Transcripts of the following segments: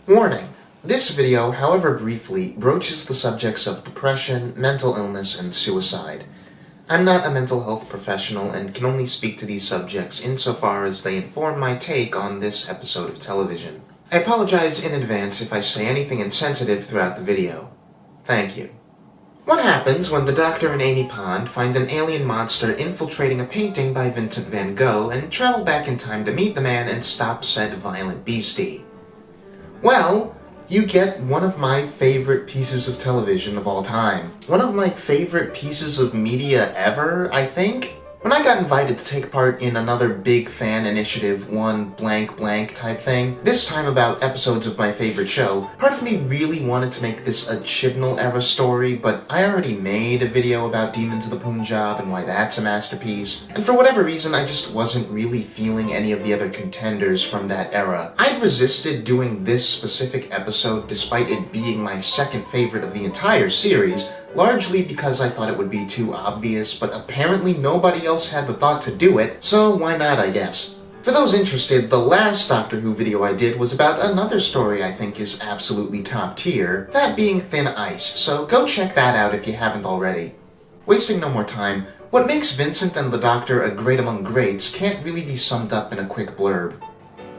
Warning: this video, however briefly, broaches the subjects of depression, mental illness, and suicide. I'm not a mental health professional and can only speak to these subjects insofar as they inform my take on this episode of television. I apologize in advance if I say anything insensitive throughout the video. Thank you. What happens when the Doctor and Amy Pond find an alien monster infiltrating a painting by Vincent van Gogh and travel back in time to meet the man and stop said violent beastie? Well, you get one of my favorite pieces of television of all time. One of my favorite pieces of media ever, I think. When I got invited to take part in another big fan initiative, one blank blank type thing, this time about episodes of my favorite show, part of me really wanted to make this a Chibnall era story, but I already made a video about Demons of the Punjab and why that's a masterpiece, and for whatever reason I just wasn't really feeling any of the other contenders from that era. I'd resisted doing this specific episode despite it being my second favorite of the entire series, largely because I thought it would be too obvious, but apparently nobody else had the thought to do it, so why not, I guess. For those interested, the last Doctor Who video I did was about another story I think is absolutely top tier, that being Thin Ice, so go check that out if you haven't already. Wasting no more time, what makes Vincent and the Doctor a great among greats can't really be summed up in a quick blurb.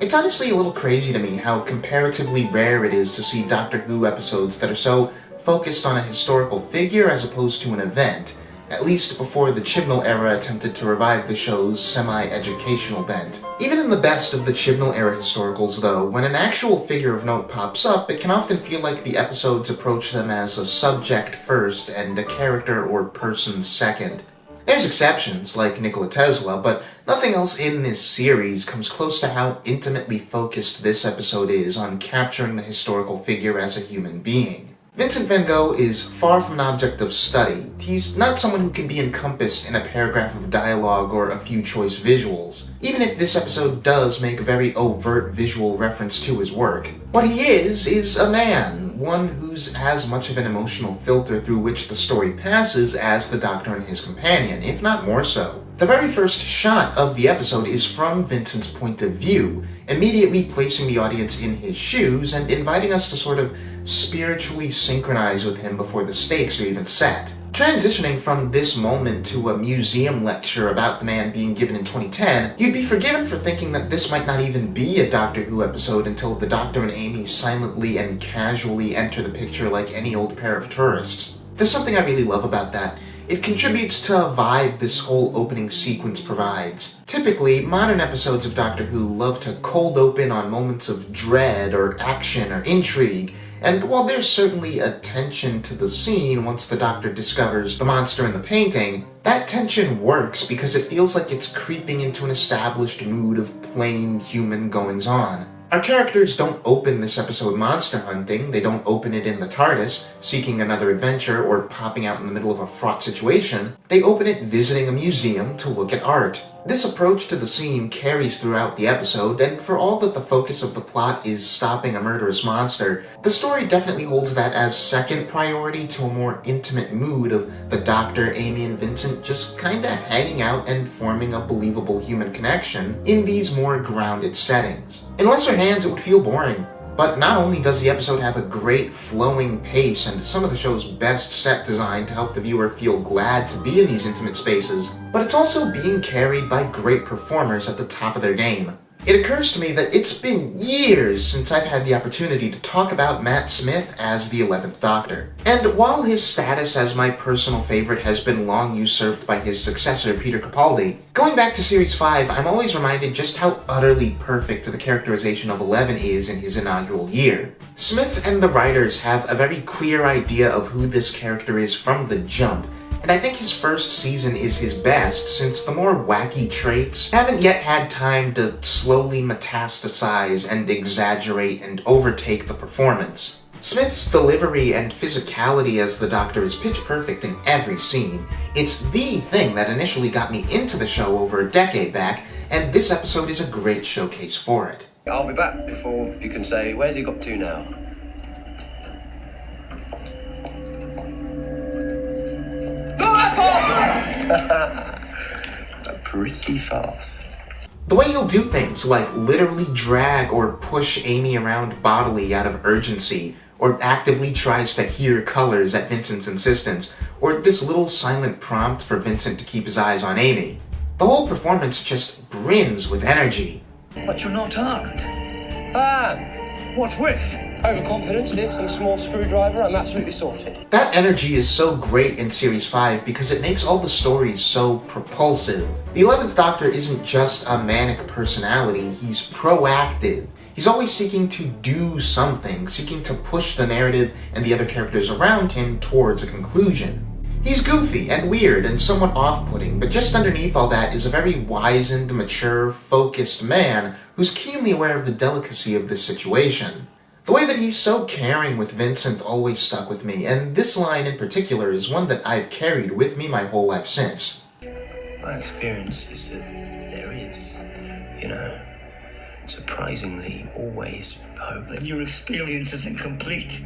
It's honestly a little crazy to me how comparatively rare it is to see Doctor Who episodes that are so focused on a historical figure as opposed to an event, at least before the Chibnall era attempted to revive the show's semi-educational bent. Even in the best of the Chibnall era historicals, though, when an actual figure of note pops up, it can often feel like the episodes approach them as a subject first and a character or person second. There's exceptions, like Nikola Tesla, but nothing else in this series comes close to how intimately focused this episode is on capturing the historical figure as a human being. Vincent van Gogh is far from an object of study. He's not someone who can be encompassed in a paragraph of dialogue or a few choice visuals, even if this episode does make a very overt visual reference to his work. What he is a man, one who's as much of an emotional filter through which the story passes as the Doctor and his companion, if not more so. The very first shot of the episode is from Vincent's point of view, immediately placing the audience in his shoes and inviting us to sort of spiritually synchronize with him before the stakes are even set. Transitioning from this moment to a museum lecture about the man being given in 2010, you'd be forgiven for thinking that this might not even be a Doctor Who episode until the Doctor and Amy silently and casually enter the picture like any old pair of tourists. There's something I really love about that. It contributes to a vibe this whole opening sequence provides. Typically, modern episodes of Doctor Who love to cold open on moments of dread or action or intrigue, and while there's certainly a tension to the scene once the Doctor discovers the monster in the painting, that tension works because it feels like it's creeping into an established mood of plain human goings-on. Our characters don't open this episode monster hunting, they don't open it in the TARDIS, seeking another adventure or popping out in the middle of a fraught situation. They open it visiting a museum to look at art. This approach to the scene carries throughout the episode, and for all that the focus of the plot is stopping a murderous monster, the story definitely holds that as second priority to a more intimate mood of the Doctor, Amy, and Vincent just kinda hanging out and forming a believable human connection in these more grounded settings. In lesser hands, it would feel boring. But not only does the episode have a great flowing pace and some of the show's best set design to help the viewer feel glad to be in these intimate spaces, but it's also being carried by great performers at the top of their game. It occurs to me that it's been years since I've had the opportunity to talk about Matt Smith as the 11th Doctor. And while his status as my personal favorite has been long usurped by his successor, Peter Capaldi, going back to Series 5, I'm always reminded just how utterly perfect the characterization of 11 is in his inaugural year. Smith and the writers have a very clear idea of who this character is from the jump, and I think his first season is his best since the more wacky traits haven't yet had time to slowly metastasize and exaggerate and overtake the performance. Smith's delivery and physicality as the Doctor is pitch perfect in every scene. It's the thing that initially got me into the show over a decade back, and this episode is a great showcase for it. I'll be back before you can say, where's he got to now? Pretty fast. The way he'll do things like literally drag or push Amy around bodily out of urgency, or actively tries to hear colors at Vincent's insistence, or this little silent prompt for Vincent to keep his eyes on Amy. The whole performance just brims with energy. But you're not armed. What with? Overconfidence, this, and a small screwdriver, I'm absolutely sorted. That energy is so great in Series 5 because it makes all the stories so propulsive. The 11th Doctor isn't just a manic personality, he's proactive. He's always seeking to do something, seeking to push the narrative and the other characters around him towards a conclusion. He's goofy and weird and somewhat off-putting, but just underneath all that is a very wizened, mature, focused man who's keenly aware of the delicacy of this situation. The way that he's so caring with Vincent always stuck with me, and this line in particular is one that I've carried with me my whole life since. My experience is that there is, surprisingly always hope. But your experience is incomplete.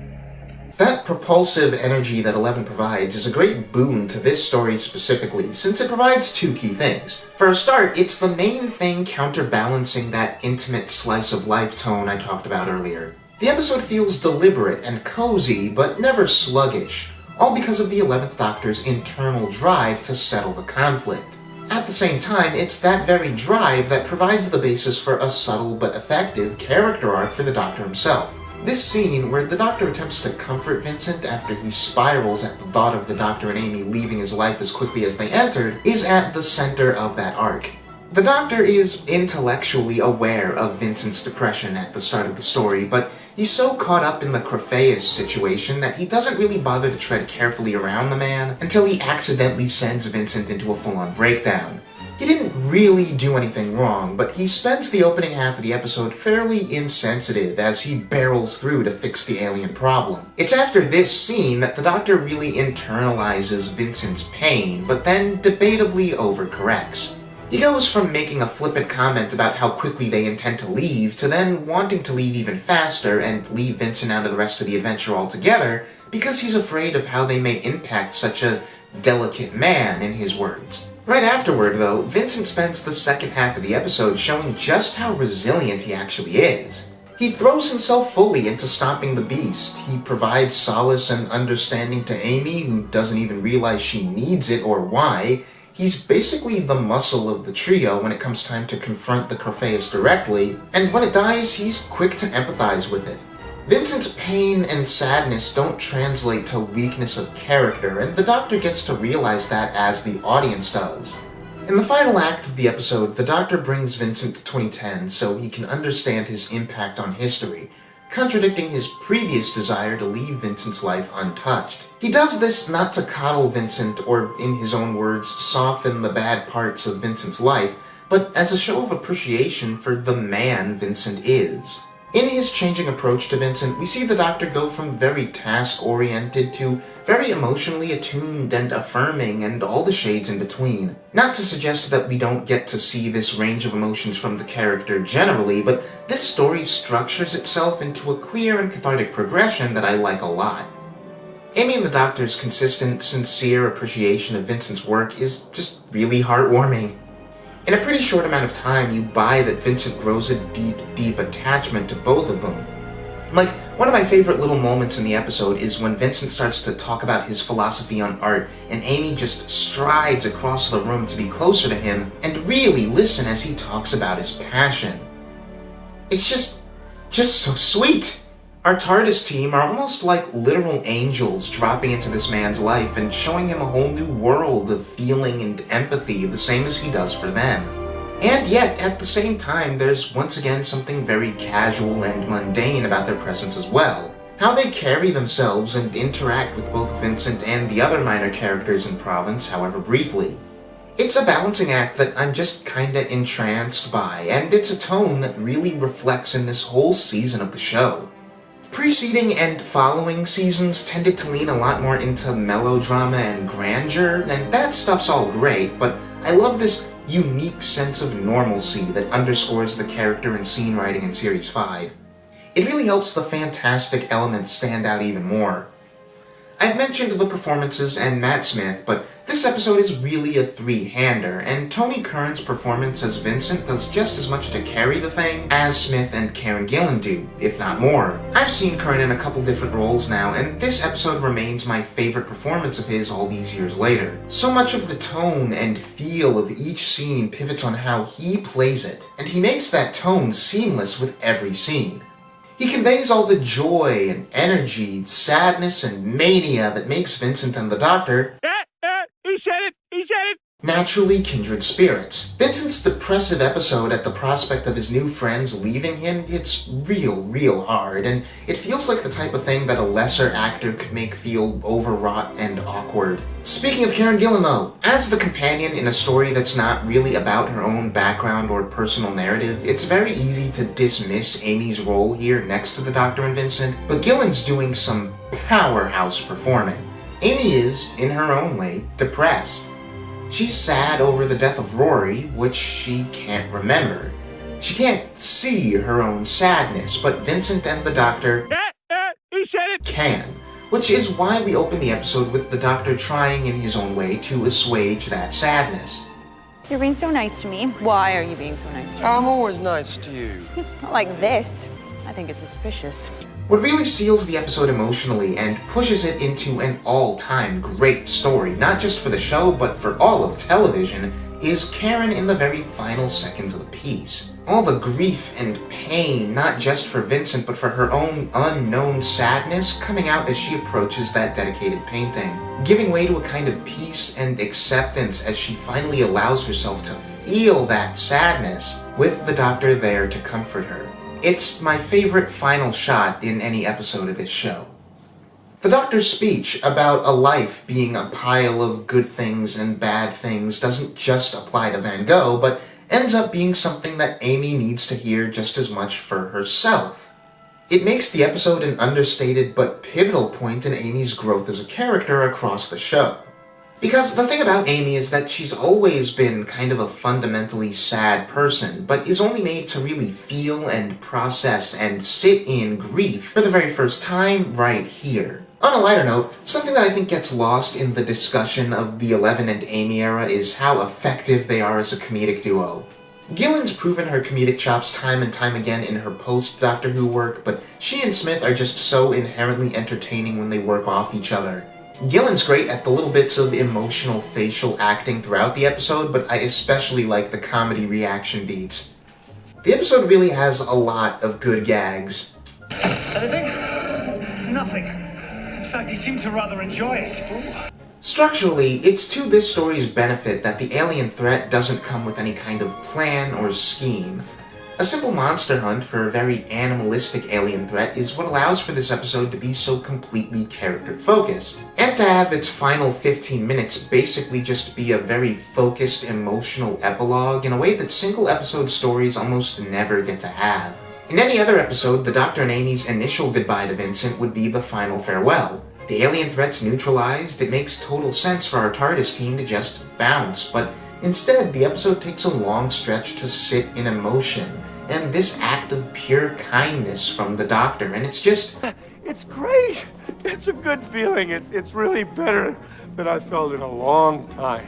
That propulsive energy that 11 provides is a great boon to this story specifically, since it provides two key things. For a start, it's the main thing counterbalancing that intimate slice-of-life tone I talked about earlier. The episode feels deliberate and cozy, but never sluggish, all because of the 11th Doctor's internal drive to settle the conflict. At the same time, it's that very drive that provides the basis for a subtle but effective character arc for the Doctor himself. This scene, where the Doctor attempts to comfort Vincent after he spirals at the thought of the Doctor and Amy leaving his life as quickly as they entered, is at the center of that arc. The Doctor is intellectually aware of Vincent's depression at the start of the story, but he's so caught up in the Krafayis situation that he doesn't really bother to tread carefully around the man until he accidentally sends Vincent into a full-on breakdown. He didn't really do anything wrong, but he spends the opening half of the episode fairly insensitive as he barrels through to fix the alien problem. It's after this scene that the Doctor really internalizes Vincent's pain, but then debatably overcorrects. He goes from making a flippant comment about how quickly they intend to leave, to then wanting to leave even faster and leave Vincent out of the rest of the adventure altogether, because he's afraid of how they may impact such a delicate man, in his words. Right afterward, though, Vincent spends the second half of the episode showing just how resilient he actually is. He throws himself fully into stopping the beast. He provides solace and understanding to Amy, who doesn't even realize she needs it or why. He's basically the muscle of the trio when it comes time to confront the Krafayis directly, and when it dies, he's quick to empathize with it. Vincent's pain and sadness don't translate to weakness of character, and the Doctor gets to realize that as the audience does. In the final act of the episode, the Doctor brings Vincent to 2010 so he can understand his impact on history, contradicting his previous desire to leave Vincent's life untouched. He does this not to coddle Vincent or, in his own words, soften the bad parts of Vincent's life, but as a show of appreciation for the man Vincent is. In his changing approach to Vincent, we see the Doctor go from very task-oriented to very emotionally attuned and affirming, and all the shades in between. Not to suggest that we don't get to see this range of emotions from the character generally, but this story structures itself into a clear and cathartic progression that I like a lot. Amy and the Doctor's consistent, sincere appreciation of Vincent's work is just really heartwarming. In a pretty short amount of time, you buy that Vincent grows a deep, deep attachment to both of them. Like, one of my favorite little moments in the episode is when Vincent starts to talk about his philosophy on art, and Amy just strides across the room to be closer to him and really listen as he talks about his passion. It's just so sweet. Our TARDIS team are almost like literal angels dropping into this man's life and showing him a whole new world of feeling and empathy, the same as he does for them. And yet, at the same time, there's once again something very casual and mundane about their presence as well. How they carry themselves and interact with both Vincent and the other minor characters in Province, however briefly. It's a balancing act that I'm just kinda entranced by, and it's a tone that really reflects in this whole season of the show. Preceding and following seasons tended to lean a lot more into melodrama and grandeur, and that stuff's all great, but I love this unique sense of normalcy that underscores the character and scene writing in Series 5. It really helps the fantastic elements stand out even more. I've mentioned the performances and Matt Smith, but this episode is really a three-hander, and Tony Curran's performance as Vincent does just as much to carry the thing as Smith and Karen Gillan do, if not more. I've seen Curran in a couple different roles now, and this episode remains my favorite performance of his all these years later. So much of the tone and feel of each scene pivots on how he plays it, and he makes that tone seamless with every scene. He conveys all the joy and energy, sadness and mania that makes Vincent and the Doctor He said it! naturally kindred spirits. Vincent's depressive episode at the prospect of his new friends leaving him hits real hard, and it feels like the type of thing that a lesser actor could make feel overwrought and awkward. Speaking of Karen Gillan though, as the companion in a story that's not really about her own background or personal narrative, it's very easy to dismiss Amy's role here next to the Doctor and Vincent, but Gillan's doing some powerhouse performing. Amy is, in her own way, depressed. She's sad over the death of Rory, which she can't remember. She can't see her own sadness, but Vincent and the Doctor He said it! can, which is why we open the episode with the Doctor trying in his own way to assuage that sadness. You're being so nice to me. Why are you being so nice to me? I'm always nice to you. Not like this. I think it's suspicious. What really seals the episode emotionally and pushes it into an all-time great story, not just for the show, but for all of television, is Karen in the very final seconds of the piece. All the grief and pain, not just for Vincent, but for her own unknown sadness, coming out as she approaches that dedicated painting, giving way to a kind of peace and acceptance as she finally allows herself to feel that sadness, with the Doctor there to comfort her. It's my favorite final shot in any episode of this show. The Doctor's speech about a life being a pile of good things and bad things doesn't just apply to Van Gogh, but ends up being something that Amy needs to hear just as much for herself. It makes the episode an understated but pivotal point in Amy's growth as a character across the show. Because the thing about Amy is that she's always been kind of a fundamentally sad person, but is only made to really feel and process and sit in grief for the very first time right here. On a lighter note, something that I think gets lost in the discussion of the Eleven and Amy era is how effective they are as a comedic duo. Gillan's proven her comedic chops time and time again in her post-Doctor Who work, but she and Smith are just so inherently entertaining when they work off each other. Gillan's great at the little bits of emotional facial acting throughout the episode, but I especially like the comedy reaction beats. The episode really has a lot of good gags. Anything? Nothing. In fact, he seemed to rather enjoy it. Structurally, it's to this story's benefit that the alien threat doesn't come with any kind of plan or scheme. A simple monster hunt for a very animalistic alien threat is what allows for this episode to be so completely character-focused, and to have its final 15 minutes basically just be a very focused, emotional epilogue in a way that single-episode stories almost never get to have. In any other episode, the Doctor and Amy's initial goodbye to Vincent would be the final farewell. The alien threat's neutralized, it makes total sense for our TARDIS team to just bounce, but instead, the episode takes a long stretch to sit in emotion, and this act of pure kindness from the Doctor, and it's just... It's great! It's a good feeling. It's really better than I felt in a long time.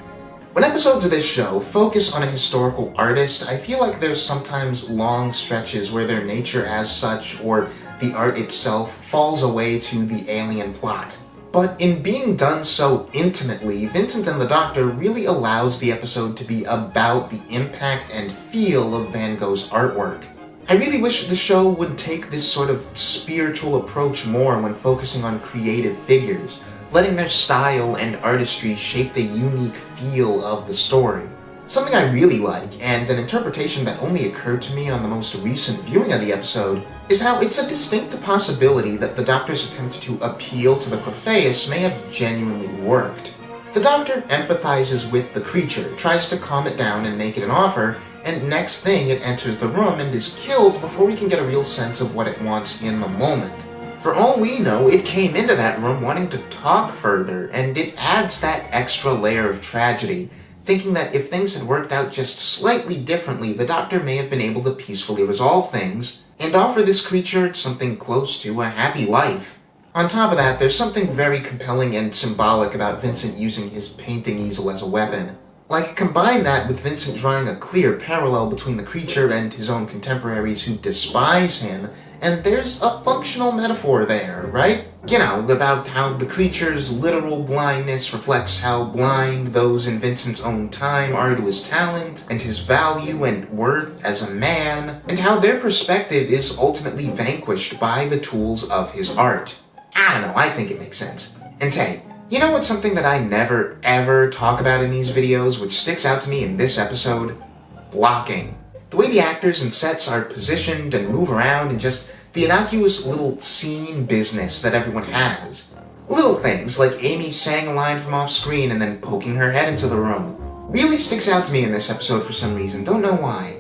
When episodes of this show focus on a historical artist, I feel like there's sometimes long stretches where their nature as such, or the art itself, falls away to the alien plot. But in being done so intimately, Vincent and the Doctor really allows the episode to be about the impact and feel of Van Gogh's artwork. I really wish the show would take this sort of spiritual approach more when focusing on creative figures, letting their style and artistry shape the unique feel of the story. Something I really like, and an interpretation that only occurred to me on the most recent viewing of the episode, is how it's a distinct possibility that the Doctor's attempt to appeal to the Krafayis may have genuinely worked. The Doctor empathizes with the creature, tries to calm it down and make it an offer, and next thing it enters the room and is killed before we can get a real sense of what it wants in the moment. For all we know, it came into that room wanting to talk further, and it adds that extra layer of tragedy, thinking that if things had worked out just slightly differently, the Doctor may have been able to peacefully resolve things, and offer this creature something close to a happy life. On top of that, there's something very compelling and symbolic about Vincent using his painting easel as a weapon. Like, combine that with Vincent drawing a clear parallel between the creature and his own contemporaries who despise him, and there's a functional metaphor there, right? You know, about how the creature's literal blindness reflects how blind those in Vincent's own time are to his talent, and his value and worth as a man, and how their perspective is ultimately vanquished by the tools of his art. I don't know, I think it makes sense. And Tay, you know what's something that I never ever talk about in these videos, which sticks out to me in this episode? Blocking. The way the actors and sets are positioned and move around, and just the innocuous little scene business that everyone has. Little things like Amy saying a line from off screen and then poking her head into the room really sticks out to me in this episode for some reason, don't know why.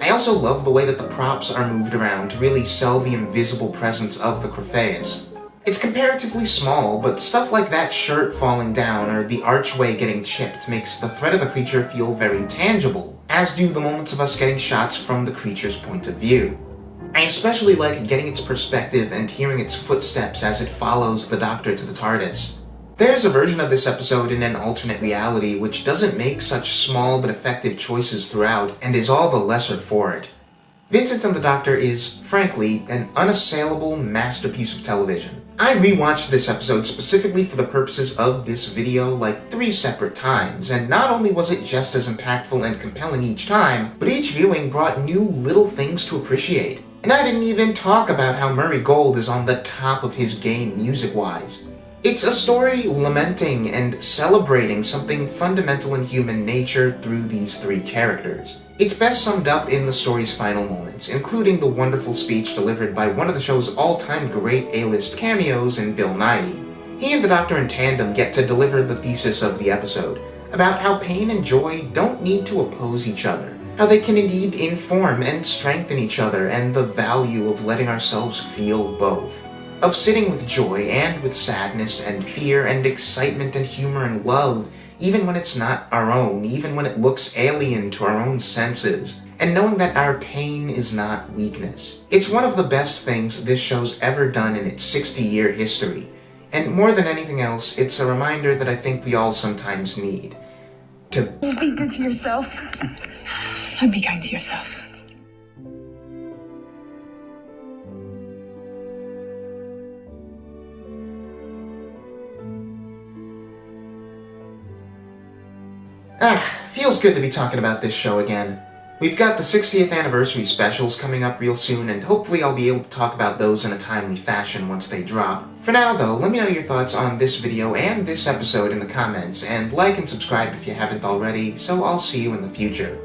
I also love the way that the props are moved around to really sell the invisible presence of the Krafayis. It's comparatively small, but stuff like that shirt falling down or the archway getting chipped makes the threat of the creature feel very tangible, as do the moments of us getting shots from the creature's point of view. I especially like getting its perspective and hearing its footsteps as it follows the Doctor to the TARDIS. There's a version of this episode in an alternate reality which doesn't make such small but effective choices throughout and is all the lesser for it. Vincent and the Doctor is, frankly, an unassailable masterpiece of television. I rewatched this episode specifically for the purposes of this video like 3 separate times, and not only was it just as impactful and compelling each time, but each viewing brought new little things to appreciate. And I didn't even talk about how Murray Gold is on the top of his game music-wise. It's a story lamenting and celebrating something fundamental in human nature through these 3 characters. It's best summed up in the story's final moments, including the wonderful speech delivered by one of the show's all-time great A-list cameos in Bill Nighy. He and the Doctor in tandem get to deliver the thesis of the episode, about how pain and joy don't need to oppose each other, how they can indeed inform and strengthen each other, and the value of letting ourselves feel both. Of sitting with joy and with sadness and fear and excitement and humor and love, even when it's not our own, even when it looks alien to our own senses, and knowing that our pain is not weakness. It's one of the best things this show's ever done in its 60-year history, and more than anything else, it's a reminder that I think we all sometimes need. To be good to yourself, and be kind to yourself. Feels good to be talking about this show again. We've got the 60th anniversary specials coming up real soon, and hopefully I'll be able to talk about those in a timely fashion once they drop. For now though, let me know your thoughts on this video and this episode in the comments, and like and subscribe if you haven't already, so I'll see you in the future.